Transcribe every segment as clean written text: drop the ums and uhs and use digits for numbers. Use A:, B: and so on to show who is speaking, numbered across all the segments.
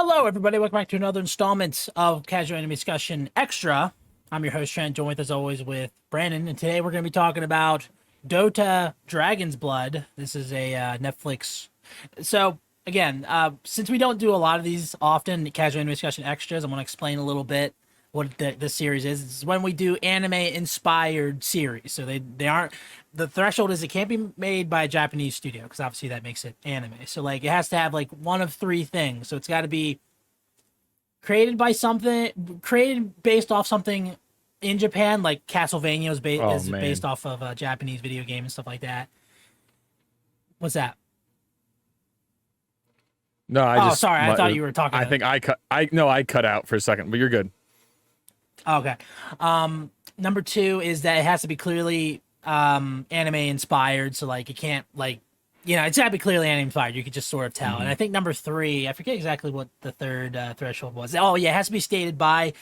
A: Hello, everybody. Welcome back to another installment of Casual Anime Discussion Extra. I'm your host, Trent, joined as always with Brandon, and today we're going to be talking about Dota Dragon's Blood. This is a Netflix. So, again, since we don't do a lot of these often, Casual Anime Discussion Extras, I'm going to explain a little bit what the series is. It's when we do anime-inspired series. So they aren't... The threshold is it can't be made by a Japanese studio, because obviously that makes it anime. So, like, it has to have, like, one of three things. So it's got to be created based off something in Japan, like Castlevania
B: Oh
A: is based
B: man.
A: off of a Japanese video game and stuff like that. What's that?
B: No,
A: Oh, sorry, I thought you were talking
B: I
A: to...
B: think I cut out for a second, but you're good.
A: Okay. Number two is that it has to be clearly anime inspired, so like it can't it's gotta be clearly anime inspired. You could just sort of tell. And I think number three, I forget exactly what the third threshold was. Oh yeah, it has to be stated by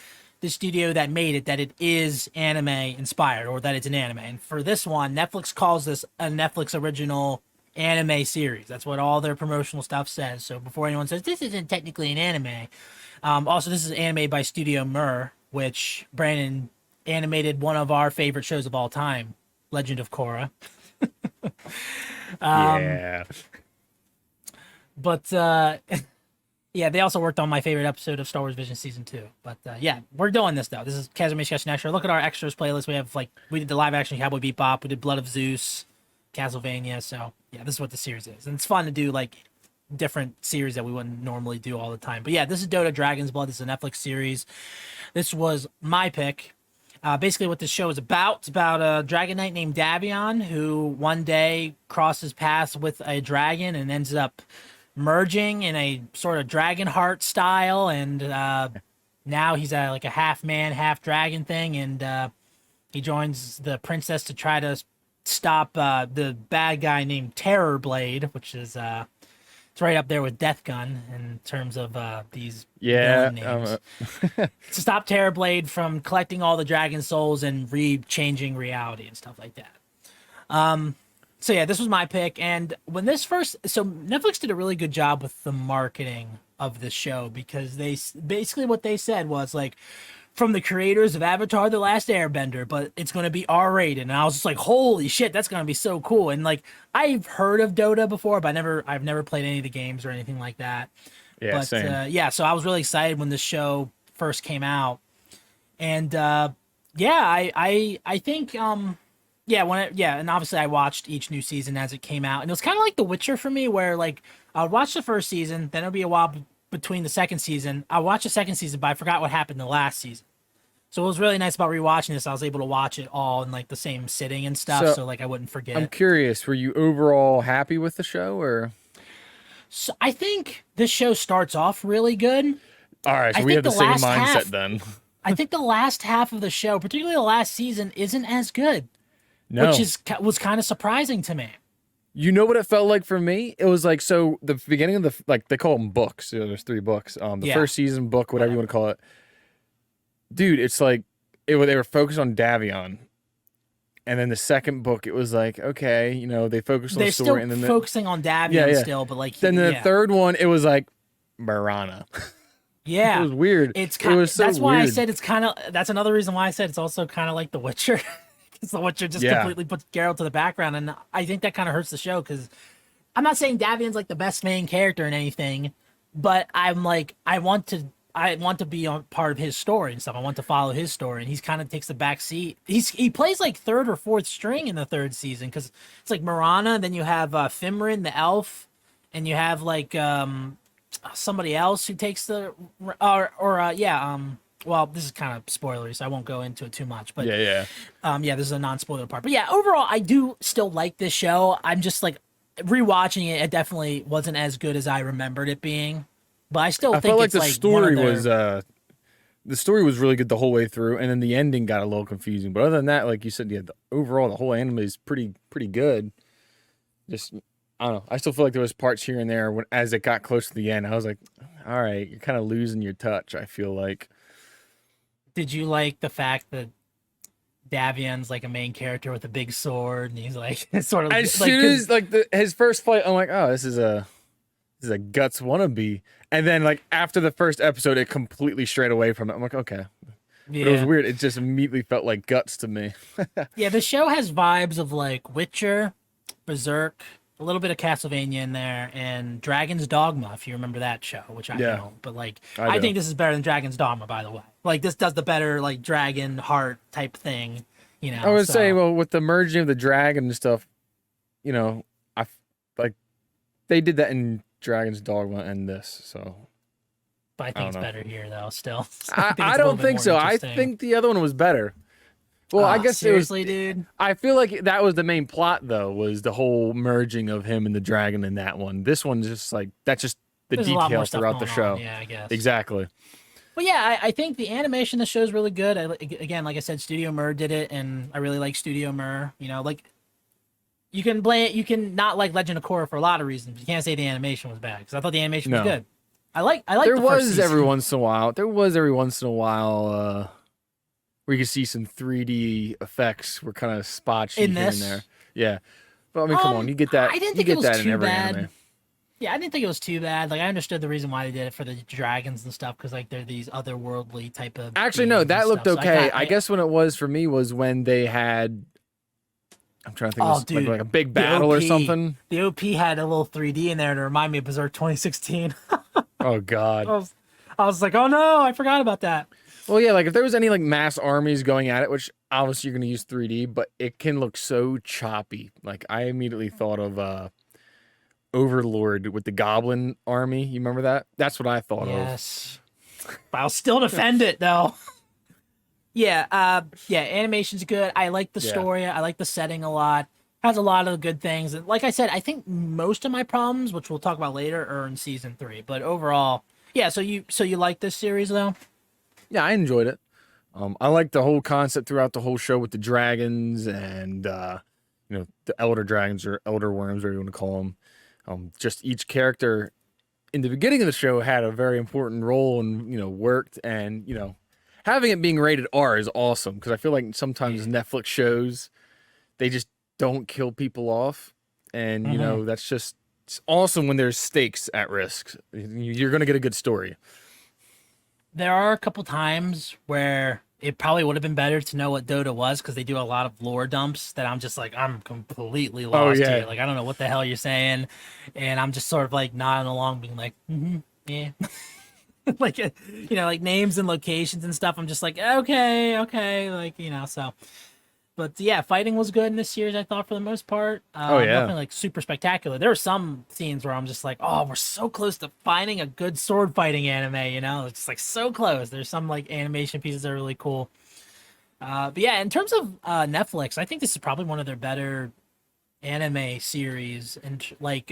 A: the studio that made it that it is anime inspired or that it's an anime. And for this one, Netflix calls this a Netflix original anime series. That's what all their promotional stuff says. So before anyone says this isn't technically an anime, also this is anime by Studio Mir, which Brandon animated one of our favorite shows of all time, Legend of Korra.
B: Yeah.
A: But yeah, they also worked on my favorite episode of Star Wars Vision Season 2. But yeah, we're doing this though. This is Casual Discussion Extra. Look at our extras playlist. We have we did the live action Cowboy Bebop, we did Blood of Zeus, Castlevania. So yeah, this is what the series is. And it's fun to do different series that we wouldn't normally do all the time. But yeah, this is Dota Dragon's Blood. This is a Netflix series. This was my pick. Basically, what this show is about, it's about a dragon knight named Davion who one day crosses paths with a dragon and ends up merging in a sort of dragon heart style. And now he's like a half man, half dragon thing. And he joins the princess to try to stop the bad guy named Terrorblade, which is it's right up there with Death Gun in terms of these
B: Yeah.
A: villain names. To stop Terrorblade from collecting all the dragon souls and changing reality and stuff like that. So yeah, this was my pick. And when this so Netflix did a really good job with the marketing of the show, because they basically what they said was like, from the creators of Avatar: The Last Airbender, but it's going to be R-rated. And I was just like, holy shit, that's going to be so cool. And like, I've heard of Dota before, but I've never played any of the games or anything like that.
B: Yeah,
A: But
B: same.
A: yeah, so I was really excited when this show first came out. And yeah, I think and obviously I watched each new season as it came out. And it was kind of like The Witcher for me, where like I would watch the first season, then it'll be a while between the second season. I watched the second season, but I forgot what happened the last season. So it was really nice about rewatching this. I was able to watch it all in like the same sitting and stuff, so like I wouldn't forget.
B: I'm curious, were you overall happy with the show or?
A: So I think this show starts off really good.
B: All right, so
A: I
B: we
A: think
B: have the
A: the
B: same
A: last
B: mindset
A: half-
B: then.
A: I think the last half of the show, particularly the last season, isn't as good,
B: No.
A: which was kind of surprising to me.
B: You know what it felt like for me? It was like, so the beginning of they call them books. There's three books. The
A: Yeah.
B: first season book, whatever you want to call it. Dude, it's like they were focused on Davion. And then the second book, it was like, okay, they focused on
A: They're
B: the
A: still
B: story, and then
A: focusing on Davion
B: Yeah.
A: still, but like
B: then the
A: yeah.
B: third one, it was like Marana.
A: Yeah,
B: It was weird.
A: It's
B: It
A: kind.
B: was so
A: That's why I
B: weird.
A: said it's kind of. That's another reason why I said it's also kind of like The Witcher, because The Witcher just
B: Yeah.
A: completely puts Geralt to the background, and I think that kind of hurts the show. Because I'm not saying Davion's like the best main character in anything, but I'm like I want to be on part of his story and stuff. I want to follow his story, and he's kind of takes the back seat. He plays like third or fourth string in the third season, because it's like Marana, and then you have Fimrin the elf, and you have like somebody else who takes the well, this is kind of spoilery, so I won't go into it too much, but
B: Yeah.
A: yeah, this is a non-spoiler part. But yeah, overall I do still like this show. I'm just like rewatching it, it definitely wasn't as good as I remembered it being, but I still
B: I
A: think
B: felt like
A: it's
B: the
A: like
B: story
A: one of
B: was
A: their...
B: the story was really good the whole way through, and then the ending got a little confusing. But other than that, like you said, yeah, overall the whole anime is pretty good. Just I don't know. I still feel like there was parts here and there as it got close to the end. I was like, all right, you're kind of losing your touch. I feel like.
A: Did you like the fact that Davion's like a main character with a big sword, and he's like sort of
B: As
A: like
B: soon as his first fight, I'm like, oh, this is a is a Guts wannabe. And then like after the first episode, it completely strayed away from it. I'm like, okay. But it was
A: Yeah.
B: weird. It just immediately felt like Guts to me.
A: Yeah, the show has vibes of like Witcher, Berserk, a little bit of Castlevania in there, and Dragon's Dogma, if you remember that show, which I
B: Yeah.
A: don't. But like,
B: I
A: I
B: do.
A: think this is better than Dragon's Dogma, by the way. Like, this does the better like dragon heart type thing, you know.
B: I would
A: so,
B: say, well, with the merging of the dragon and stuff, you know, like they did that in Dragon's Dogma and this, so
A: but I
B: I
A: think
B: don't
A: it's
B: know.
A: better here though. Still, So
B: I,
A: think it's
B: I
A: a little
B: don't
A: bit
B: think
A: more
B: so. I
A: interesting.
B: think the other one was better. Well, I guess
A: Seriously, dude.
B: I feel like that was the main plot, though, was the whole merging of him and the dragon in that one. This one's just like that's just the
A: There's a lot more
B: detail
A: stuff
B: throughout the
A: going
B: show.
A: on, yeah, I guess.
B: Exactly.
A: But yeah, I think the animation of the show is really good. Again, like I said, Studio Mer did it, and I really like Studio Mer. You know, like you can blame, you can not like Legend of Korra for a lot of reasons. But you can't say the animation was bad because I thought the animation was
B: No.
A: good. I like.
B: There
A: the first
B: was
A: season.
B: every once in a while. There was every once in a while where you could see some 3D effects were kind of spotchy
A: In
B: here
A: this?
B: and there. Yeah. But I mean, come on, you get that.
A: I didn't
B: you
A: think it
B: get
A: was
B: that in
A: too
B: every
A: bad.
B: anime.
A: Yeah, I didn't think it was too bad. Like I understood the reason why they did it for the dragons and stuff because like they're these otherworldly type of.
B: Actually, no,
A: beings and
B: that looked
A: stuff. So
B: okay.
A: thought-
B: I guess when it was for me was when they had. I'm trying to think.
A: Oh,
B: It was
A: dude,
B: like a big
A: the
B: battle or
A: OP.
B: something.
A: The OP had a little 3D in there to remind me of Berserk 2016.
B: Oh God.
A: I was like, oh no, I forgot about that.
B: Well, yeah, like if there was any like mass armies going at it, which obviously you're gonna use 3D, but it can look so choppy. Like I immediately thought of Overlord with the Goblin army. You remember that? That's what I thought of.
A: Yes. But I'll still defend it though. Yeah, animation's good. I like the
B: Yeah.
A: story. I like the setting a lot. Has a lot of good things. And like I said, I think most of my problems, which we'll talk about later, are in season 3. But overall, yeah, so you like this series though?
B: Yeah, I enjoyed it. I liked the whole concept throughout the whole show with the dragons and the elder dragons or elder worms, whatever you want to call them. Just each character in the beginning of the show had a very important role and worked, and having it being rated R is awesome because I feel like sometimes Netflix shows they just don't kill people off, and that's just it's awesome when there's stakes at risk. You're gonna get a good story.
A: There are a couple times where it probably would have been better to know what Dota was because they do a lot of lore dumps that I'm just like, I'm completely lost
B: yeah.
A: here. Like, I don't know what the hell you're saying. And I'm just sort of like nodding along, being like, yeah. Like, like names and locations and stuff. I'm just like, okay. Like, so. But yeah, fighting was good in this series, I thought, for the most part.
B: Oh, yeah.
A: Nothing like super spectacular. There were some scenes where I'm just like, oh, we're so close to finding a good sword fighting anime, It's just like so close. There's some like animation pieces that are really cool. But yeah, in terms of Netflix, I think this is probably one of their better anime series. And like,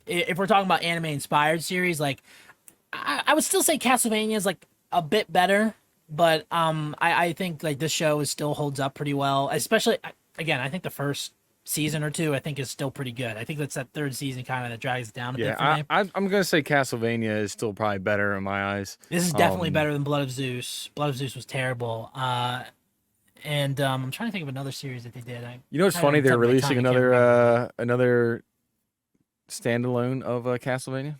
A: if we're talking about anime inspired series, like, I would still say Castlevania is like a bit better. But I think like this show still holds up pretty well. Especially again, I think the first season or two I think is still pretty good. I think that's that third season kind of that drags it down a bit for me.
B: I'm gonna say Castlevania is still probably better in my eyes.
A: This is definitely better than Blood of Zeus. Blood of Zeus was terrible. And I'm trying to think of another series that they did.
B: It's
A: I
B: funny
A: don't
B: they're
A: know,
B: releasing
A: I can't remember.
B: another standalone of Castlevania.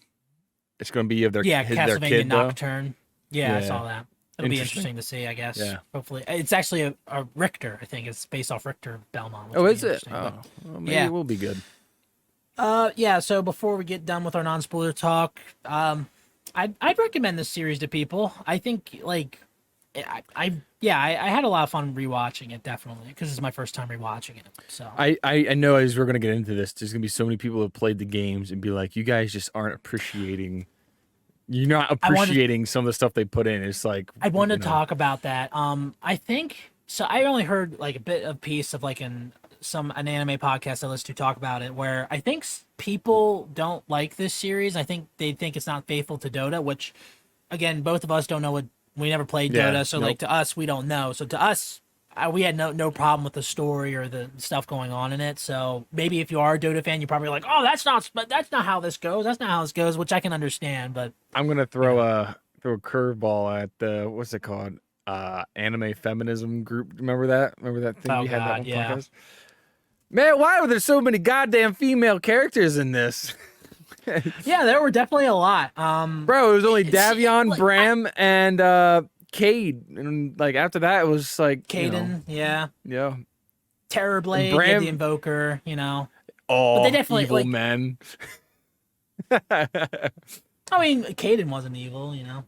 B: It's gonna be of their
A: Yeah,
B: their
A: Castlevania
B: kid though.
A: Nocturne. Yeah, I
B: Yeah.
A: saw that. It'll be
B: Interesting.
A: interesting to see, I guess.
B: Yeah.
A: Hopefully, it's actually a Richter. I think it's based off Richter Belmont. which
B: Oh,
A: will be
B: is it?
A: interesting,
B: Oh,
A: but-
B: well, maybe
A: yeah.
B: it will be good.
A: Yeah. So before we get done with our non-spoiler talk, I'd recommend this series to people. I think like, I had a lot of fun rewatching it definitely because it's my first time rewatching it. So
B: I know as we're gonna get into this, there's gonna be so many people who have played the games and be like, you guys just aren't appreciating. You're not appreciating some of the stuff they put in. It's like
A: I want to talk about that. I think so. I only heard like a bit of piece of like an anime podcast I listened to talk about it, where I think people don't like this series. I think they think it's not faithful to Dota, which again, both of us don't know what we never played
B: Yeah,
A: Dota, so like to us, we don't know. So to us, we had no problem with the story or the stuff going on in it. So maybe if you are a Dota fan, you're probably like, oh, that's not how this goes. That's not how this goes, which I can understand. But
B: I'm gonna throw a curveball at the what's it called? Anime feminism group. Remember that? Remember that thing
A: Oh,
B: we had that
A: God,
B: one
A: yeah.
B: podcast? Man, why were there so many goddamn female characters in this?
A: Yeah, there were definitely a lot.
B: Bro, it was only
A: It's
B: Davion,
A: like
B: Bram, and Cade, and like after that, it was like
A: Caden, yeah,
B: yeah, and
A: Terrorblade. You had the
B: Bram.
A: Invoker, you know, but they
B: Oh,
A: definitely
B: evil
A: like.
B: men.
A: I mean, Caden wasn't evil, you know.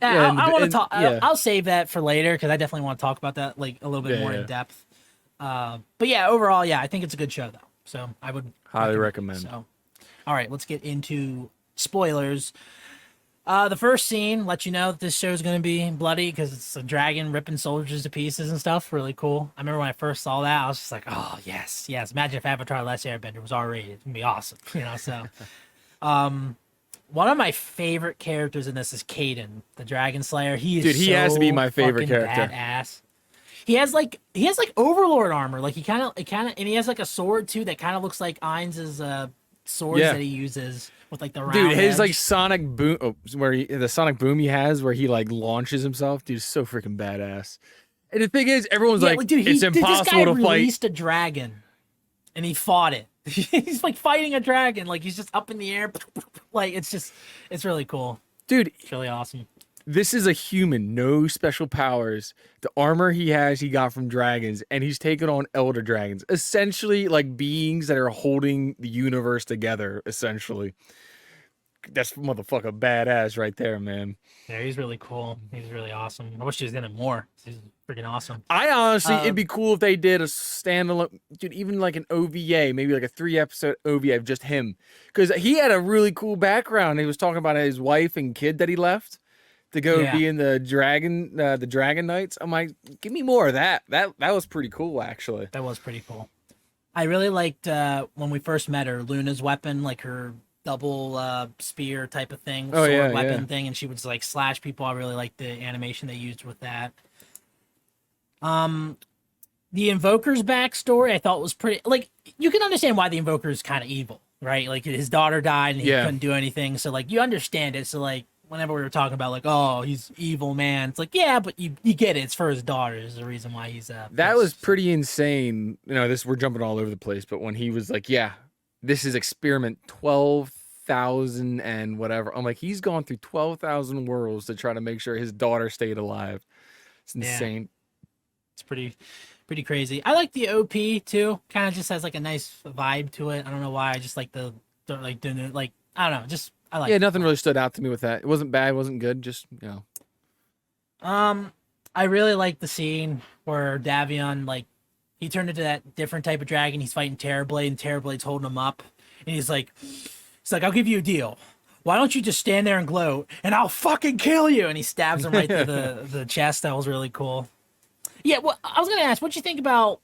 B: Yeah,
A: I want to talk.
B: yeah,
A: I'll save that for later because I definitely want to talk about that like a little bit
B: yeah,
A: more in
B: yeah.
A: depth. But yeah, overall, yeah, I think it's a good show though. So I would
B: Highly
A: it.
B: recommend.
A: So, all right, let's get into spoilers. The first scene lets you know that this show is going to be bloody because it's a dragon ripping soldiers to pieces and stuff. Really cool. I remember when I first saw that, I was just like, oh yes, yes. Imagine if Avatar: The Last Airbender was R-rated. It's gonna be awesome, you know. So, one of my favorite characters in this is Caden, the Dragon Slayer. He is
B: Dude, he has to be
A: so
B: my favorite
A: fucking
B: character.
A: badass. He has like Overlord armor. Like and he has like a sword too that kind of looks like Ainz's swords
B: Yeah.
A: that he uses with like the round
B: Dude, his like
A: edge.
B: sonic boom, the sonic boom he has, where he like launches himself, dude, is so freaking badass. And the thing is, everyone's
A: Yeah,
B: like,
A: like, dude,
B: it's
A: this guy
B: impossible to fight.
A: released a dragon and he fought it. He's like fighting a dragon, like he's just up in the air. Like it's really cool.
B: Dude,
A: It's really awesome.
B: this is a human, no special powers. The armor he has, he got from dragons, and he's taken on elder dragons, essentially like beings that are holding the universe together. Essentially, that's motherfucker badass right there, man.
A: Yeah, he's really cool. He's really awesome. I wish he was in it more. He's freaking awesome.
B: I honestly,
A: Uh,
B: it'd be cool if they did a standalone, dude, even like an OVA, maybe like a 3 episode OVA of just him, because he had a really cool background. He was talking about his wife and kid that he left to go
A: yeah,
B: be in the Dragon Knights. I'm like, give me more of that. That was pretty cool, actually.
A: that was pretty cool. I really liked when we first met her, Luna's weapon, like her double spear type of thing,
B: Oh
A: sword
B: yeah,
A: weapon
B: yeah.
A: thing, and she would like slash people. I really liked the animation they used with that. Um, the Invoker's backstory I thought was pretty like you can understand why the Invoker is kind of evil, right? Like his daughter died and he
B: Yeah.
A: couldn't do anything, so like you understand it. So like whenever we were talking about like oh he's evil man, it's like yeah, but you get it. It's for his daughter is the reason why he's
B: That was
A: pissed. So,
B: pretty insane. This we're jumping all over the place, but when he was like, "Yeah, this is experiment 12,000 and whatever," I'm like, he's gone through 12,000 worlds to try to make sure his daughter stayed alive. It's
A: yeah,
B: insane.
A: it's pretty crazy. I like the OP too. Kind of just has like a nice vibe to it. I don't know why. I just like the like doing it like I don't know. Just I like
B: Yeah,
A: it a
B: nothing
A: lot.
B: really stood out to me with that. It wasn't bad, it wasn't good. Just
A: I really like the scene where Davion like he turned into that different type of dragon. He's fighting Terrorblade, and Terrorblade's holding him up, and he's like, I'll give you a deal. Why don't you just stand there and gloat, and I'll fucking kill you? And he stabs him right through the chest. That was really cool. Yeah, well, I was gonna ask, what you think about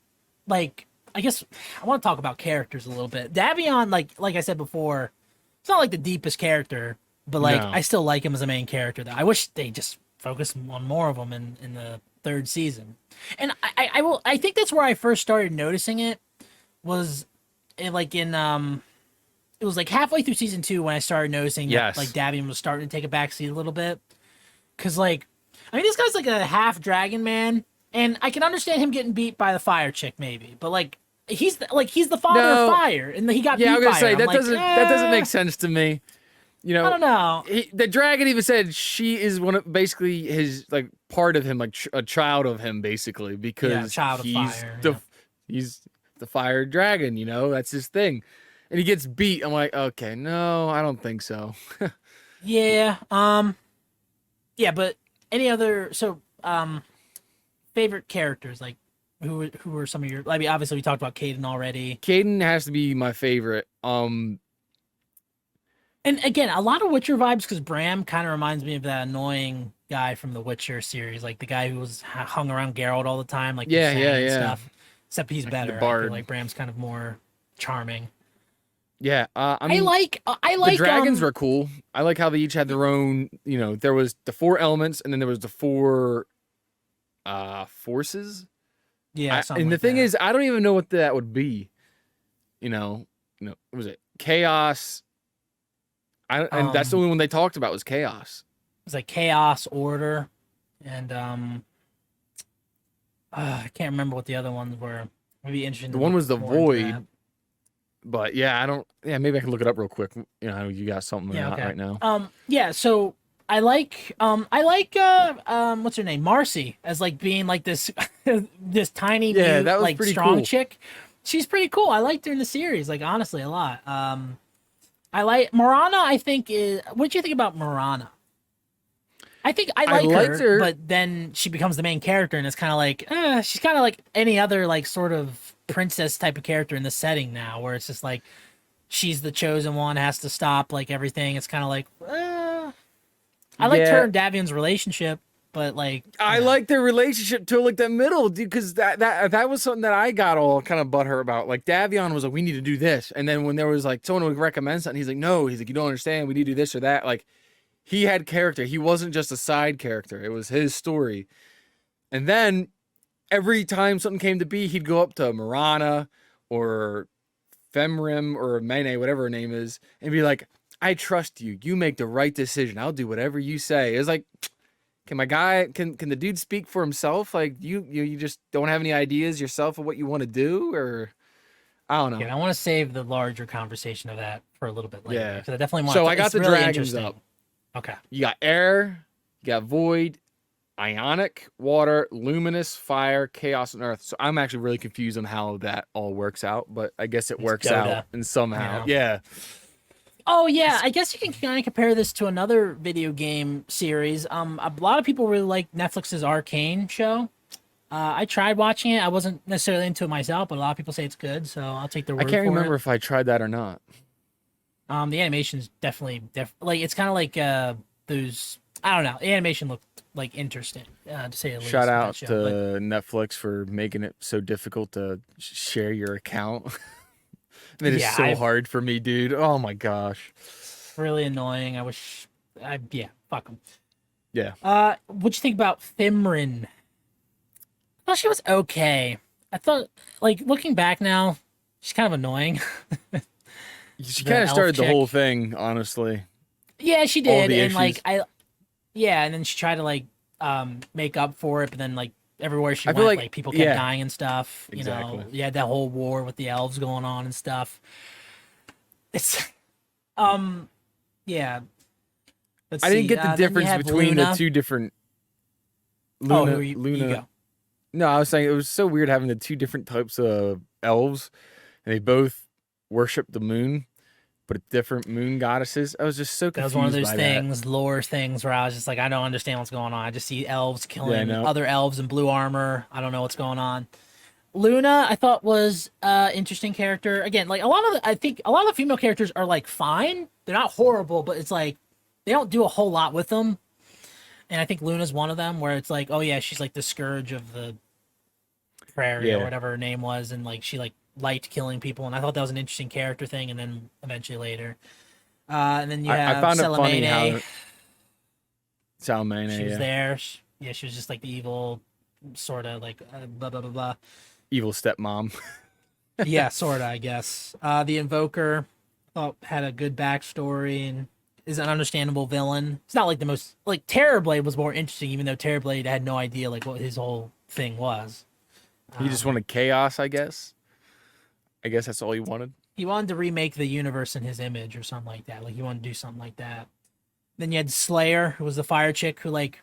A: like I guess I want to talk about characters a little bit. Davion, like I said before, it's not like the deepest character, but like
B: no.
A: I still like him as a main character. Though I wish they just focus on more of them in the third season. And I think that's where I first started noticing it was like in it was like halfway through season 2 when I started noticing that like
B: Yes.
A: Davion was starting to take a backseat a little bit. Cause like I mean this guy's like a half dragon man, and I can understand him getting beat by the fire chick maybe, but like he's the father of
B: No.
A: fire, and he got
B: Yeah, I
A: beat
B: was gonna
A: by
B: say
A: her. I'm
B: that
A: like,
B: doesn't make sense to me.
A: I don't know.
B: The dragon even said she is one of basically his like part of him, like a child of him, basically,
A: Yeah,
B: because
A: child of fire.
B: he's the fire dragon. That's his thing, and he gets beat. I'm like, okay, no, I don't think so.
A: Yeah. Yeah, but any other favorite characters like who are some of your? I mean, obviously we talked about Caden already,
B: Caden has to be my favorite.
A: and again, a lot of Witcher vibes because Bram kind of reminds me of that annoying guy from the Witcher series, like the guy who was hung around Geralt all the time, like
B: Yeah,
A: Sang
B: yeah,
A: and
B: yeah.
A: stuff. Except he's
B: Like the
A: better. I feel
B: bard.
A: like Bram's kind of more charming.
B: Yeah, I
A: I
B: mean,
A: like I
B: the
A: like
B: dragons were cool. I like how they each had their own. There was the 4 elements, and then there was the 4 forces.
A: yeah, something
B: And the
A: like
B: thing
A: that.
B: is, I don't even know what that would be. Was it chaos? And that's the only one they talked about was chaos.
A: It's like chaos, order, and I can't remember what the other ones were. Maybe interesting.
B: The
A: to
B: one
A: look
B: was the
A: more into
B: void.
A: that.
B: But yeah, I don't. Yeah, maybe I can look it up real quick. You know, you got something or
A: Yeah,
B: not
A: okay.
B: right now.
A: Yeah, so I like what's her name? Marcy as like being like this this tiny
B: Yeah,
A: mute
B: that was
A: like
B: pretty
A: strong
B: cool.
A: chick. She's pretty cool. I liked her in the series, like honestly a lot. I like Marana, I think is what do you think about Marana? I think I
B: I
A: like
B: liked
A: her,
B: her.
A: but then she becomes the main character and it's kind of like she's kind of like any other like sort of princess type of character in the setting now where it's just like she's the chosen one, has to stop like everything. It's kind of like I liked her
B: Yeah,
A: and Davion's relationship, but like, you
B: I
A: know,
B: like their relationship till like that middle, dude. Because that was something that I got all kind of butthurt about. Like Davion was like, "We need to do this," and then when there was like someone would recommend something, he's like, "No," he's like, "You don't understand. We need to do this or that." Like he had character. He wasn't just a side character. It was his story. And then every time something came to be, he'd go up to Marana or Femrim or Mene, whatever her name is, and be like, "I trust you. You make the right decision. I'll do whatever you say." It's like, can my guy, can the dude speak for himself? Like you just don't have any ideas yourself of what you want to do, or I don't know.
A: yeah, I want to save the larger conversation of that for a little bit later
B: Yeah.
A: because I definitely want
B: So
A: to.
B: I got
A: It's
B: the
A: really
B: dragons
A: interesting.
B: up.
A: Okay.
B: You got air, you got void, ionic, water, luminous, fire, chaos, and earth. So I'm actually really confused on how that all works out, but I guess it
A: It's
B: works out
A: Dota,
B: and
A: you
B: somehow.
A: know.
B: Yeah.
A: Oh yeah, I guess you can kind of compare this to another video game series. A lot of people really like Netflix's Arcane show. I tried watching it. I wasn't necessarily into it myself, but a lot of people say it's good, so I'll take their
B: I
A: word
B: can't
A: for it.
B: remember if I tried that or not.
A: The animation's definitely like it's kind of like those. I don't know. The animation looked like interesting, to say the
B: Shout
A: least, with that
B: out
A: show.
B: to
A: But
B: Netflix for making it so difficult to share your account. It is
A: yeah,
B: so hard for me, dude. Oh my gosh.
A: really annoying. I wish. Yeah, fuck them.
B: Yeah.
A: What'd you think about Fimrin? I thought she was okay. I thought, like, looking back now, she's kind of annoying.
B: She kind
A: The
B: of
A: elf
B: started the whole
A: chick.
B: thing, honestly.
A: Yeah, she
B: All
A: did,
B: the
A: and like
B: issues.
A: yeah, and then she tried to like make up for it, but then like everywhere she
B: I feel
A: went,
B: like,
A: like people kept
B: yeah,
A: dying and stuff. You know,
B: exactly.
A: you had that whole war with the elves going on and stuff. It's um yeah. Let's
B: I didn't
A: see.
B: get the
A: Then you
B: difference
A: have
B: between the
A: Luna.
B: two different
A: Oh, who
B: Luna,
A: you
B: Luna.
A: go?
B: No, I was saying it was so weird having the two different types of elves, and they both worship the moon, but different moon goddesses. I was just so
A: That was one of
B: confused
A: those
B: by that.
A: things, lore things, where I was just like, I don't understand what's going on. I just see elves
B: Yeah,
A: killing
B: no.
A: other elves in blue armor. I don't know what's going on. Luna, I thought was interesting character. Again, like I think a lot of the female characters are like fine. They're not horrible, but it's like they don't do a whole lot with them. And I think Luna's one of them, where it's like, oh yeah, she's like the scourge of the prairie or
B: Yeah.
A: whatever her name was, and like she like liked killing people, and I thought that was an interesting character thing. And then eventually later, and then you
B: I
A: have
B: found it funny
A: Celamene.
B: how Salmane,
A: She was
B: yeah,
A: there. Yeah, she was just like the evil, sort of like blah blah blah blah.
B: evil stepmom.
A: Yeah, sort of, I guess. The Invoker had a good backstory and is an understandable villain. It's not like the most like Terrorblade was more interesting, even though Terrorblade had no idea like what his whole thing was.
B: He just wanted chaos, I guess. I guess that's all he wanted.
A: He wanted to remake the universe in his image or something like that. Like he wanted to do something like that. Then you had Slayer, who was the fire chick who like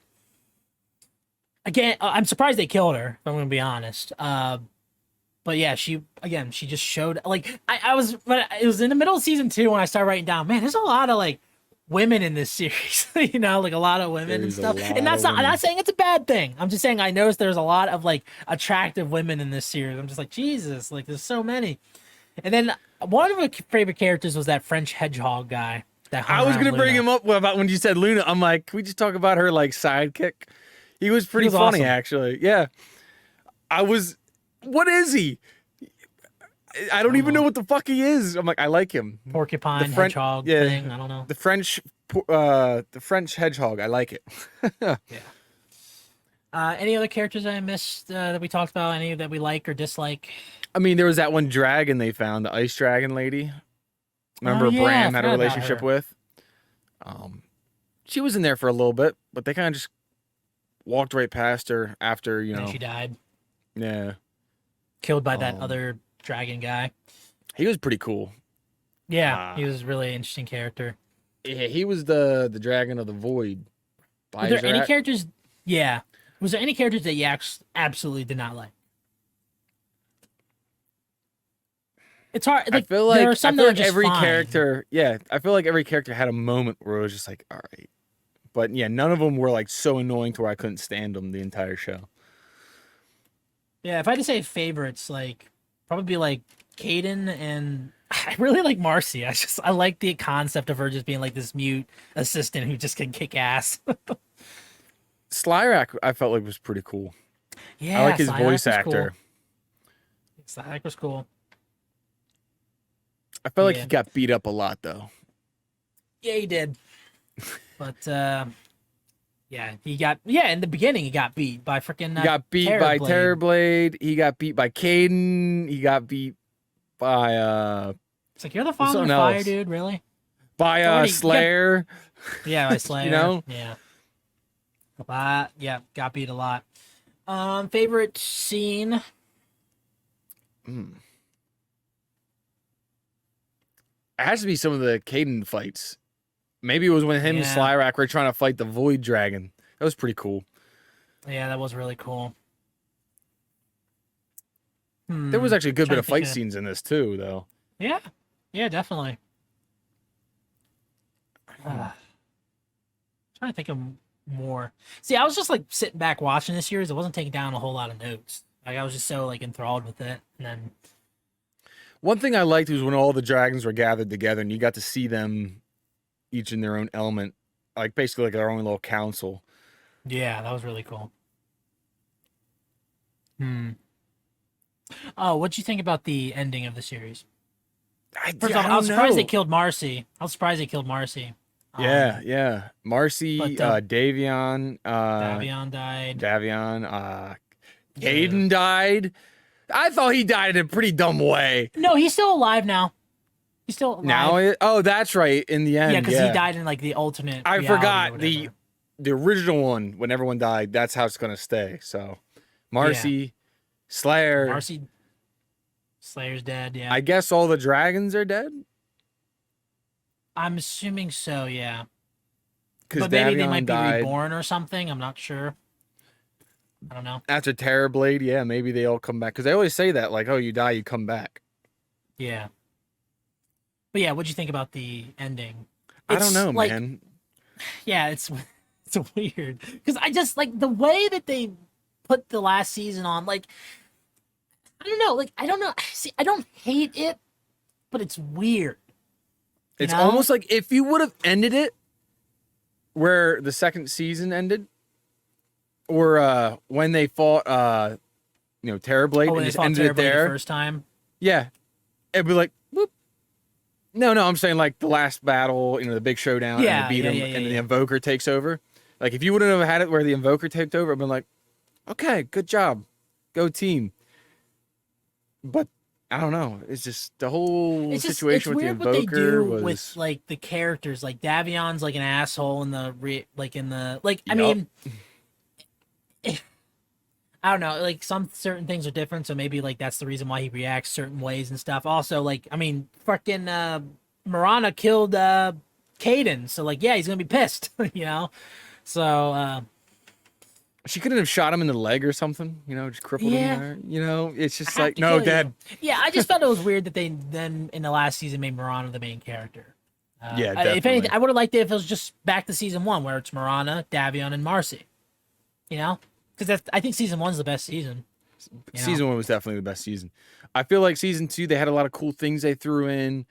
A: again, I'm surprised they killed her, if I'm gonna be honest. But yeah, she just showed like I was but it was in the middle of season 2 when I started writing down, man, there's a lot of like women in this series, you know, like a lot of women and
B: There's a
A: stuff. And
B: lot
A: that's
B: of
A: not I'm
B: women.
A: not saying it's a bad thing. I'm just saying I noticed there's a lot of like attractive women in this series. I'm just like, Jesus, like there's so many. And then one of my favorite characters was that French hedgehog guy that hung
B: I was
A: around
B: gonna bring
A: Luna.
B: him up about when you said Luna. I'm like, can we just talk about her like sidekick? He was
A: He
B: pretty
A: was
B: funny,
A: awesome.
B: actually. Yeah. I was. What is he? I
A: I
B: don't
A: don't
B: even know
A: know.
B: what the fuck he is. I'm like, I like him. The
A: Porcupine
B: French,
A: hedgehog
B: yeah,
A: thing. I don't know.
B: the French hedgehog. I like it.
A: Yeah. Any other characters I missed that we talked about? Any that we like or dislike?
B: I mean, there was that one dragon they found, the ice dragon lady.
A: Oh
B: Remember
A: yeah, I
B: Bram had a
A: forgot about
B: relationship
A: her.
B: with. Um, she was in there for a little bit, but they kind of just walked right past her after,
A: And then she died,
B: yeah.
A: killed by that
B: Um,
A: other dragon guy.
B: He was pretty cool.
A: Yeah, he was a really interesting character.
B: Yeah, he was the dragon of the void.
A: Were there any characters? Yeah. Was there any characters that you absolutely did not like? It's hard. Like,
B: I feel like
A: there are some that are just
B: every
A: fine.
B: character. Yeah, I feel like every character had a moment where it was just like, all right, but yeah, none of them were like so annoying to where I couldn't stand them the entire show.
A: Yeah, if I had to say favorites, like probably like Caden, and I really like Marcy. I like the concept of her just being like this mute assistant who just can kick ass.
B: Slyrak, I felt like was pretty cool.
A: Yeah,
B: I like his
A: Slyrak
B: voice
A: was
B: actor.
A: Cool. Slyrak was cool.
B: I felt like he got beat up a lot though.
A: Yeah, he did. But yeah, in the beginning he got beat by freaking
B: he got beat by Terrorblade. He got beat by Caden. He got beat by
A: it's like, you're the father of fire, dude, really?
B: By Slayer.
A: Yeah, by Slayer.
B: You know?
A: Yeah. Got beat a lot. Favorite scene?
B: It has to be some of the Caden fights. Maybe it was when him and Slyrak were trying to fight the Void Dragon. That was pretty cool.
A: Yeah, that was really cool.
B: There was actually a good bit of fight scenes in this too, though.
A: Yeah. Yeah, definitely. Trying to think of more. See, I was just like sitting back watching this series. I wasn't taking down a whole lot of notes. Like, I was just so like enthralled with it. And then
B: one thing I liked was when all the dragons were gathered together and you got to see them each in their own element, like basically like their own little council.
A: Yeah, that was really cool. Oh, what'd you think about the ending of the series? First off, I was surprised they killed Marcy.
B: Yeah. Marcy, Davion.
A: Davion died.
B: Caden died. I thought he died in a pretty dumb way.
A: No, he's still alive now. He's still alive.
B: Now, that's right. In the end,
A: yeah, because he died in like the alternate.
B: I forgot the original one. When everyone died, that's how it's gonna stay. So, Marcy, Slayer.
A: Slayer's dead. Yeah.
B: I guess all the dragons are dead.
A: I'm assuming so. Yeah.
B: But
A: maybe they might be reborn or something. I'm not sure. I don't know.
B: After Terrorblade, yeah, maybe they all come back. Because they always say that, like, oh, you die, you come back.
A: Yeah. But yeah, what'd you think about the ending?
B: I don't know, like, man.
A: Yeah, it's weird. Because I just, like, the way that they put the last season on, like, I don't know. Like, I don't know. See, I don't hate it, but it's weird.
B: It's almost like if you would have ended it where the second season ended, or when they fought, Terrorblade, and just ended it there
A: the first time.
B: Yeah, it'd be like, whoop. No, I'm saying like the last battle, the big showdown, and they beat him, and the Invoker takes over. Like if you wouldn't have had it where the Invoker took over, I'd been like, okay, good job, go team. But I don't know. It's just the whole situation with the Invoker
A: what they do with like the characters. Like Davion's like an asshole in the I mean, I don't know. Like some certain things are different, so maybe like that's the reason why he reacts certain ways and stuff. Also, like I mean, fucking Marana killed Caden, so like yeah, he's gonna be pissed, So.
B: She couldn't have shot him in the leg or something, just crippled him there. It's just like, no, dead.
A: Yeah, I just felt it was weird that they then in the last season made Marana the main character.
B: Yeah, definitely.
A: If anything, I would have liked it if it was just back to season 1 where it's Marana, Davion, and Marcy. Because I think season 1's the best season.
B: Season 1 was definitely the best season. I feel like season 2 they had a lot of cool things they threw in.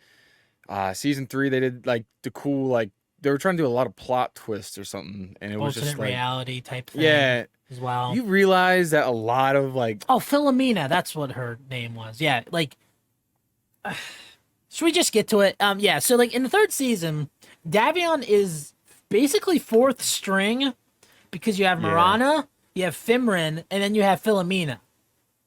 B: Season 3 they did like the cool like. They were trying to do a lot of plot twists or something, and it was just like
A: reality type thing.
B: Yeah,
A: as well.
B: You realize that a lot of like
A: Philomena, that's what her name was. Yeah, like should we just get to it? Yeah. So like in the 3rd season, Davion is basically 4th string because you have Marana, you have Fimrin, and then you have Philomena,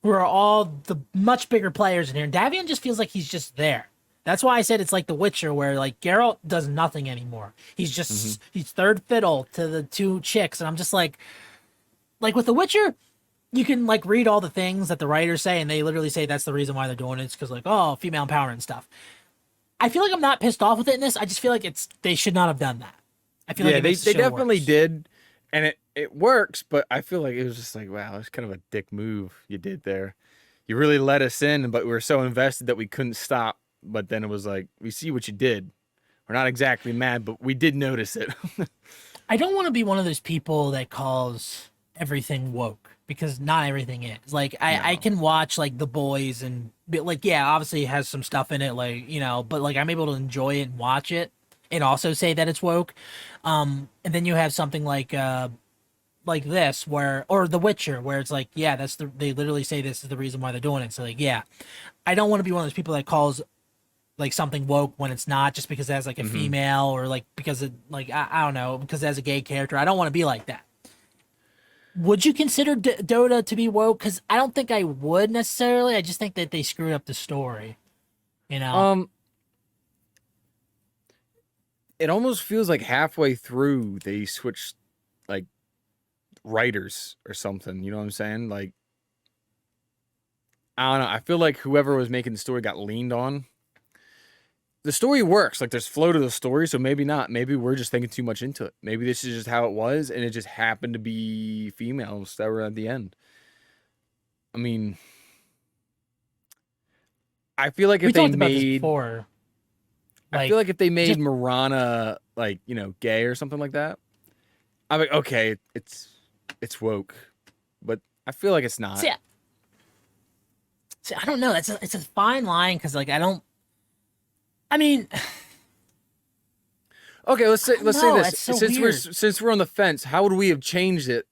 A: who are all the much bigger players in here. And Davion just feels like he's just there. That's why I said it's like The Witcher, where like Geralt does nothing anymore. He's just he's third fiddle to the 2 chicks, and I'm just like with The Witcher, you can like read all the things that the writers say, and they literally say that's the reason why they're doing it. It's because like, oh, female empowerment and stuff. I feel like I'm not pissed off with it in this. I just feel like they should not have done that. I feel like
B: Yeah,
A: it
B: they
A: makes the show
B: definitely
A: worse.
B: did, and it works. But I feel like it was just like, wow, it's kind of a dick move you did there. You really let us in, but we were so invested that we couldn't stop. But then it was like, we see what you did. We're not exactly mad, but we did notice it.
A: I don't want to be one of those people that calls everything woke because not everything is. Like I
B: No.
A: can watch like The Boys and be like, yeah, obviously it has some stuff in it, like, you know, but like I'm able to enjoy it and watch it and also say that it's woke. And then you have something like this where or The Witcher where it's like, yeah, they literally say this is the reason why they're doing it. So like, yeah, I don't want to be one of those people that calls like something woke when it's not just because it has like a
B: Hmm.
A: female or like because it like I don't know because it has a gay character. I don't want to be like that. Would you consider Dota to be woke? Because I don't think I would necessarily. I just think that they screwed up the story. You know,
B: Um, it almost feels like halfway through they switched like writers or something. You know what I'm saying? Like, I don't know. I feel like whoever was making the story got leaned on. The story works. Like, there's flow to the story, so maybe not. Maybe we're just thinking too much into it. Maybe this is just how it was, and it just happened to be females that were at the end. I mean, I feel like
A: we
B: if they
A: talked about this
B: made,
A: before.
B: I feel
A: Like,
B: like if they made
A: just
B: Marana like gay or something like that, I'm like, okay, it's woke, but I feel like it's not.
A: see, I don't know. It's a fine line because like I don't. I mean,
B: Okay, let's say
A: no,
B: this.
A: it's so weird.
B: Since we're on the fence, how would we have changed it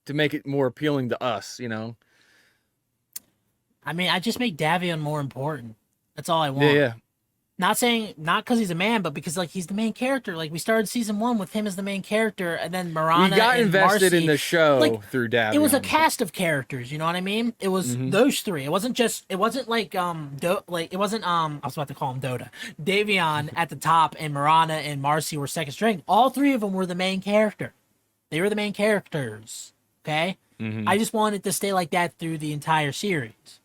B: to make it more appealing to us?
A: I mean, I just make Davion more important. That's all I
B: Yeah,
A: want.
B: yeah.
A: Not saying not because he's a man, but because like he's the main character. Like we started season one with him as the main character, and then
B: We
A: Marana
B: got
A: and
B: invested in
A: Marcy.
B: the
A: Like
B: show through
A: it was a
B: Davion.
A: cast of characters. You know what I mean? It was
B: Hmm.
A: those three. It wasn't just. It wasn't like like it wasn't I was about to call him Dota. Davion at the top, and Marana and Marcy were second string. All three of them were the main character. They were the main characters. Okay.
B: Hmm.
A: I just wanted to stay like that through the entire series.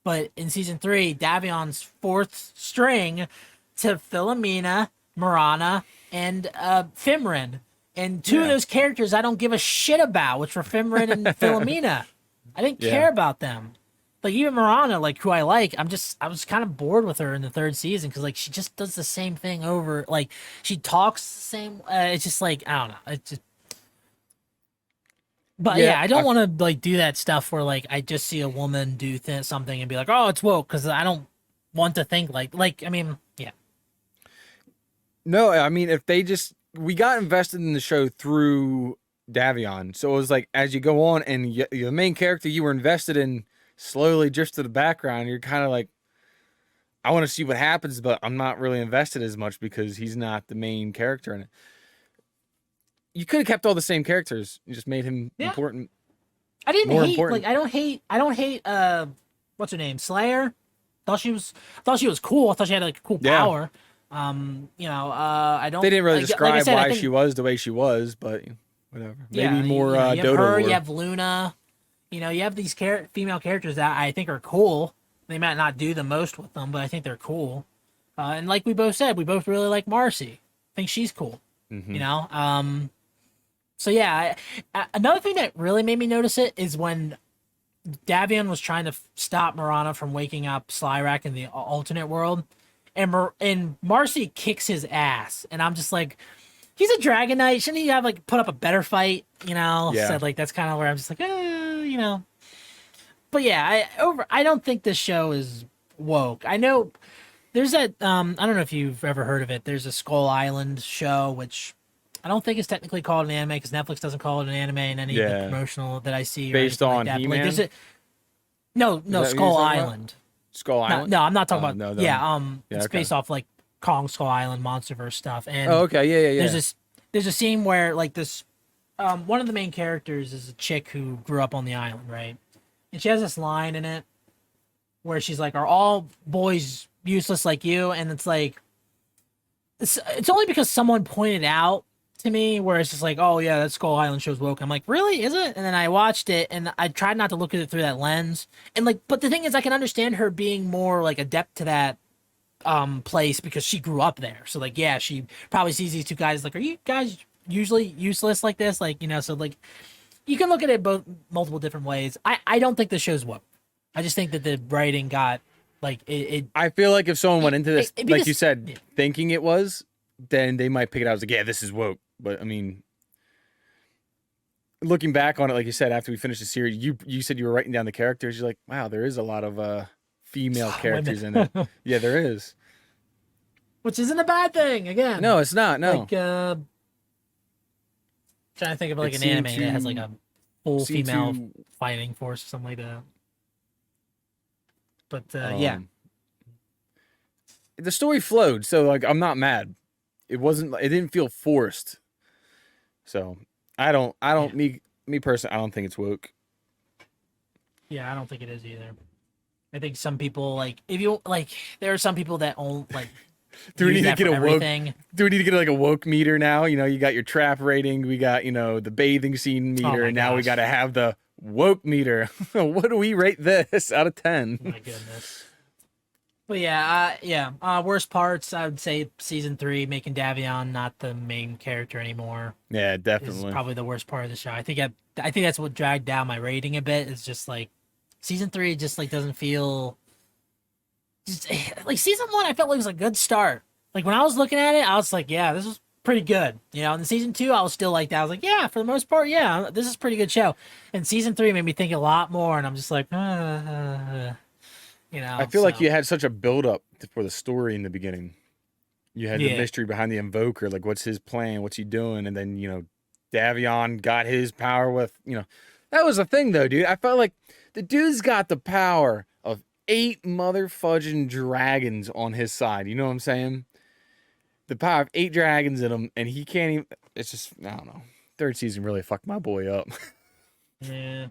A: But in season three, Davion's fourth string to Philomena, Marana, and Fimrin. And two of
B: Yeah.
A: those characters I don't give a shit about, which were Fimrin and Philomena. I didn't
B: Yeah.
A: care about them. Like even Marana, like who I like, I was kind of bored with her in the third season because like she just does the same thing over. Like she talks the same. It's just like I don't know. It's just. But
B: Yeah.
A: yeah, I don't want to like do that stuff where like I just see a woman do something and be like, oh, it's woke because I don't want to think like I mean, yeah.
B: No, I mean, if they just we got invested in the show through Davion, so it was like as you go on and the main character you were invested in slowly drifts to the background. You're kind of like, I want to see what happens, but I'm not really invested as much because he's not the main character in it. You could have kept all the same characters. You just made him
A: Yeah.
B: important.
A: I didn't
B: More
A: hate
B: important.
A: like I don't hate what's her name? Slayer. Thought she was cool. I thought she had like a cool
B: Yeah.
A: power. I don't
B: They didn't really
A: like I
B: describe
A: said, I
B: why
A: think,
B: she was the way she was, but whatever.
A: yeah,
B: Maybe more
A: you know, you have
B: Dota
A: her,
B: lore.
A: you have Luna. You know, you have these female characters that I think are cool. They might not do the most with them, but I think they're cool. And like we both said, we both really like Marcy. I think she's cool.
B: Mhm.
A: You know. So yeah, another thing that really made me notice it is when Davion was trying to stop Marana from waking up Slyrak in the alternate world, and and Marcy kicks his ass, and I'm just like, he's a Dragon Knight. Shouldn't he have like put up a better fight? You know,
B: Yeah.
A: so like that's kind of where I'm just like, you know. But yeah, I don't think this show is woke. I know there's that I don't know if you've ever heard of it. There's a Skull Island show which I don't think it's technically called an anime because Netflix doesn't call it an anime in any of the
B: Yeah.
A: promotional that I see. Or
B: Based
A: anything
B: on
A: like that. But,
B: He-Man?
A: there's no,
B: that what you're
A: Skull
B: talking about?
A: Island.
B: Skull
A: No,
B: Island?
A: no, I'm not talking
B: Oh,
A: about.
B: no,
A: Yeah,
B: yeah,
A: it's
B: okay.
A: based off like Kong Skull Island, MonsterVerse stuff, and
B: Oh, okay. Yeah, yeah, yeah.
A: there's a scene where like this one of the main characters is a chick who grew up on the island, right? And she has this line in it where she's like, "Are all boys useless like you?" And it's like, it's only because someone pointed out to me where it's just like, oh yeah, that Skull Island show's woke. I'm like, really? Is it? And then I watched it and I tried not to look at it through that lens. And like, but the thing is, I can understand her being more like adept to that place because she grew up there. So like, yeah, she probably sees these two guys like, are you guys usually useless like this? Like, so like you can look at it both multiple different ways. I don't think the show's woke. I just think that the writing got like it
B: I feel like if someone went into this, like you said,
A: yeah.
B: thinking it was, then they might pick it out as like, yeah, this is woke. But I mean, looking back on it, like you said, after we finished the series, you said you were writing down the characters. You're like, wow, there is a lot of female characters in it. Yeah, there is.
A: Which isn't a bad thing. Again,
B: No, it's not. No.
A: Like, trying to think of like an anime that has like a full female fighting force or something like that. But yeah,
B: the story flowed, so like I'm not mad. It didn't feel forced. So I don't
A: Yeah.
B: me personally, I don't think it's woke.
A: Yeah, I don't think it is either. I think some people like if you like there are some people that own like
B: Do we
A: use
B: need to
A: that
B: get
A: for
B: a woke?
A: everything.
B: Do we need to get like a woke meter now? You know, you got your trap rating, we got, the bathing scene meter,
A: my
B: and now we
A: gosh.
B: got to have the woke meter. What do we rate this out of 10?
A: My goodness. But yeah. Worst parts, I would say season 3 making Davion not the main character anymore
B: Yeah,
A: is
B: definitely.
A: probably the worst part of the show. I think that's what dragged down my rating a bit. It's just like season 3 just like doesn't feel just like season 1. I felt like it was a good start. Like when I was looking at it, I was like, yeah, this is pretty good. And in season 2, I was still like that. I was like, yeah, for the most part, yeah, this is a pretty good show. And season 3 made me think a lot more, and I'm just like,
B: I feel like you had such a build up for the story in the beginning. You had the mystery behind the invoker, like what's his plan, what's he doing, and then Davion got his power with that was the thing though, dude. I felt like the dude's got the power of 8 motherfudging dragons on his side. You know what I'm saying? The power of 8 dragons in him, and he can't even. It's just I don't know. 3rd season really fucked my boy up.
A: Yeah.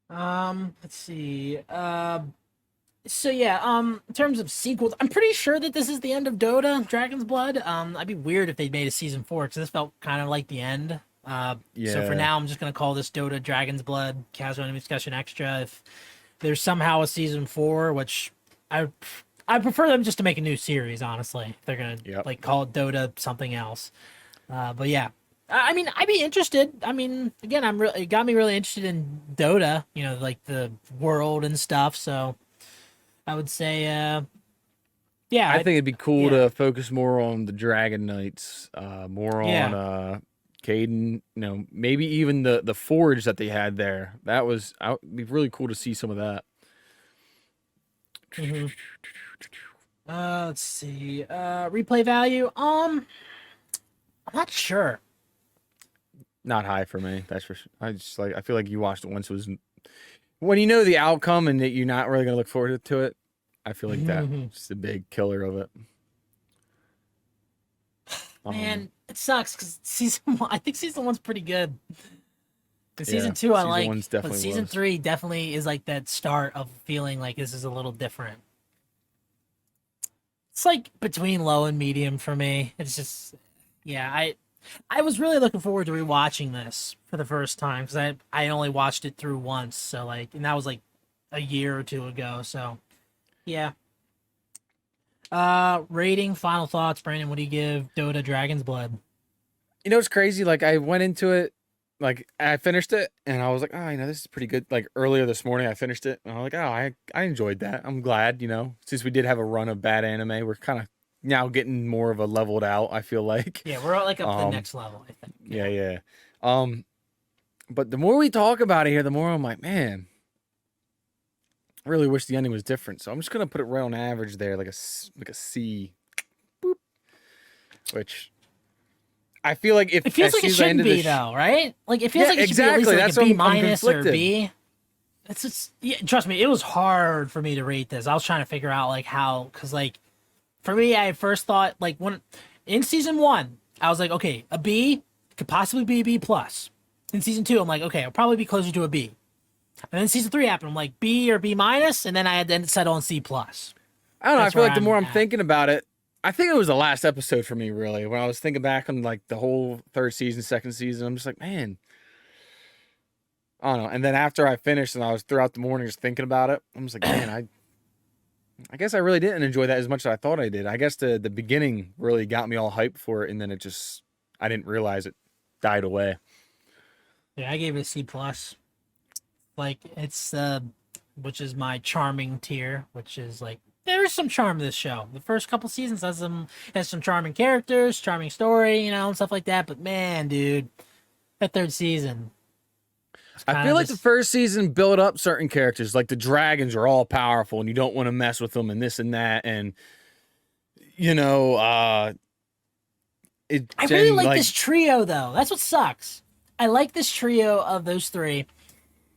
A: Let's see. So yeah, in terms of sequels, I'm pretty sure that this is the end of Dota, Dragon's Blood. I'd be weird if they made a season 4 because this felt kind of like the end. So for now, I'm just gonna call this Dota Dragon's Blood Casual Anime Discussion Extra. If there's somehow a season 4, which I prefer them just to make a new series, honestly. If they're gonna like call it Dota something else. But yeah. I mean, I'd be interested. I mean, again, it got me really interested in Dota, like the world and stuff. So I would say, yeah.
B: I think it'd be cool to focus more on the Dragon Knights, more on Caden, maybe even the forge that they had there. It'd be really cool to see some of that.
A: Mm-hmm. Let's see. Replay value. I'm not sure.
B: Not high for me. That's for sure. I feel like you watched it once. When you know the outcome and that you're not really gonna look forward to it. I feel like that's the big killer of it.
A: Man, it sucks because I think season 1's pretty good. And season 2 I like, but season 3 definitely is like that start of feeling like this is a little different. It's like between low and medium for me. It's just, yeah, I was really looking forward to rewatching this for the first time because I only watched it through once, so and that was like a year or 2 ago. So, yeah. Rating, final thoughts, Brandon. What do you give Dota Dragon's Blood?
B: It's crazy. Like I went into it, like I finished it, and I was like, oh, this is pretty good. Like earlier this morning, I finished it, and I was like, oh, I enjoyed that. I'm glad, since we did have a run of bad anime, we're kind of now getting more of a leveled out. I feel like
A: we're like up to the next level. I think.
B: Yeah. But the more we talk about it here, the more I'm like, man, I really wish the ending was different. So I'm just gonna put it right on average there, like a C. Boop. Which I feel like if
A: it feels like it shouldn't be though, right? Like it feels like it should be at least like a B minus or B. It's just trust me, it was hard for me to rate this. I was trying to figure out like how, because like. For me, I first thought like when in season 1, I was like, okay, a B could possibly be a B plus. In season 2, I'm like, okay, I'll probably be closer to a B. And then season 3 happened. I'm like B or B minus, and then I had to settle on C plus.
B: I don't know. I feel like the more I'm thinking about it, I think it was the last episode for me, really. When I was thinking back on like the whole third season, second season, I'm just like, man, I don't know. And then after I finished and I was throughout the morning just thinking about it, I'm just like, man, I guess I really didn't enjoy that as much as I thought I did. I guess the beginning really got me all hyped for it, and then I didn't realize it died away.
A: Yeah, I gave it a C plus. Like it's which is my charming tier, which is like there's some charm to this show. The first couple seasons has some charming characters, charming story, and stuff like that. But man, dude, that third season.
B: I feel like the first season built up certain characters, like the dragons are all powerful, and you don't want to mess with them, and this and that, and I
A: really like this trio, though. That's what sucks. I like this trio of those three.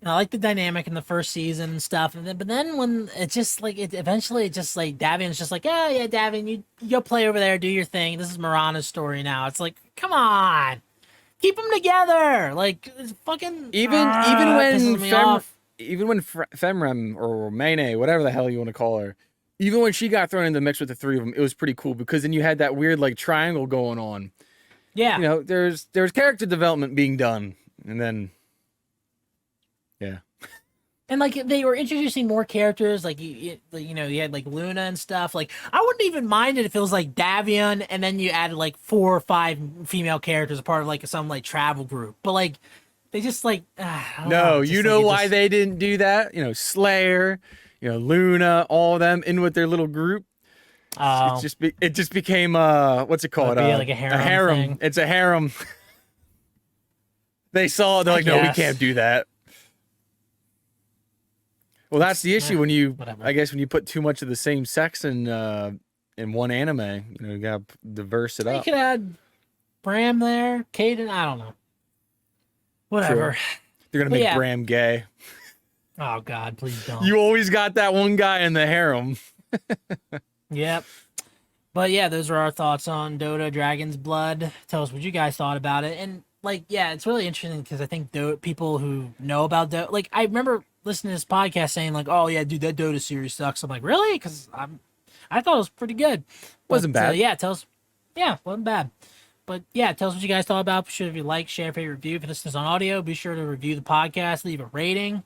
A: And I like the dynamic in the first season and stuff, but then when it's just like eventually it's just like Davion's just like, yeah, Davion, you go play over there, do your thing. This is Mirana's story now. It's like, come on, keep them together. Like it's fucking
B: even when Femrem or Mayne, whatever the hell you want to call her, even when she got thrown into the mix with the three of them, it was pretty cool because then you had that weird like triangle going on.
A: Yeah,
B: there's character development being done, and then. Yeah.
A: And like they were introducing more characters, like you had like Luna and stuff. Like I wouldn't even mind it if it was like Davion, and then you added like 4 or 5 female characters, a part of like some like travel group. But like they just like
B: why they didn't do that? Slayer, Luna, all of them in with their little group. It just became what's it called?
A: Like a harem. Thing.
B: It's a harem. They're like, no, we can't do that. Well, that's the issue when you put too much of the same sex in one anime. You gotta diverse it up.
A: You could add Bram there, Caden. I don't know. Whatever.
B: Sure. They're gonna make Bram gay.
A: Oh God, please don't.
B: You always got that one guy in the harem.
A: Yep. But yeah, those are our thoughts on Dota Dragon's Blood. Tell us what you guys thought about it, and it's really interesting because I think people who know about Dota, like I remember listening to this podcast saying like, oh yeah, dude, that Dota series sucks. I'm like, really? Because I thought it was pretty good.
B: Wasn't bad.
A: Wasn't bad. But yeah, tell us what you guys thought about. Be sure if you like, share, favorite, review. If you listen to this on audio, be sure to review the podcast, leave a rating.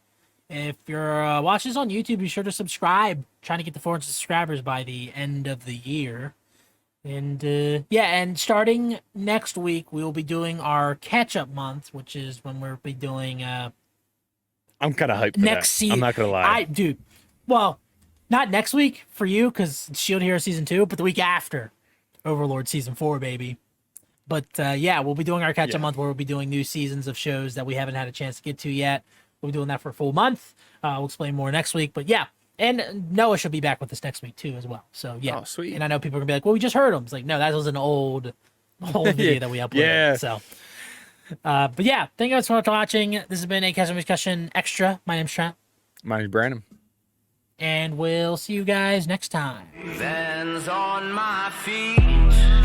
A: If you're watching this on YouTube, be sure to subscribe. Trying to get to 400 subscribers by the end of the year. And and starting next week, we will be doing our catch-up month, which is when we'll be doing
B: I'm kind of hyped for
A: next season.
B: I'm not gonna lie,
A: well, not next week for you because Shield Hero season 2, but the week after, Overlord season 4, baby. But we'll be doing our catch-up month where we'll be doing new seasons of shows that we haven't had a chance to get to yet. We'll be doing that for a full month. We'll explain more next week, but yeah. And Noah should be back with us next week too, as well. So yeah.
B: Oh, sweet.
A: And I know people are gonna be like, "Well, we just heard him." It's like, no, that was an old video that we uploaded.
B: Yeah.
A: So, but yeah, thank you guys so much for watching. This has been a Casual Discussion Extra. My name's Trent.
B: My name's Brandon.
A: And we'll see you guys next time.
C: Hands on my feet.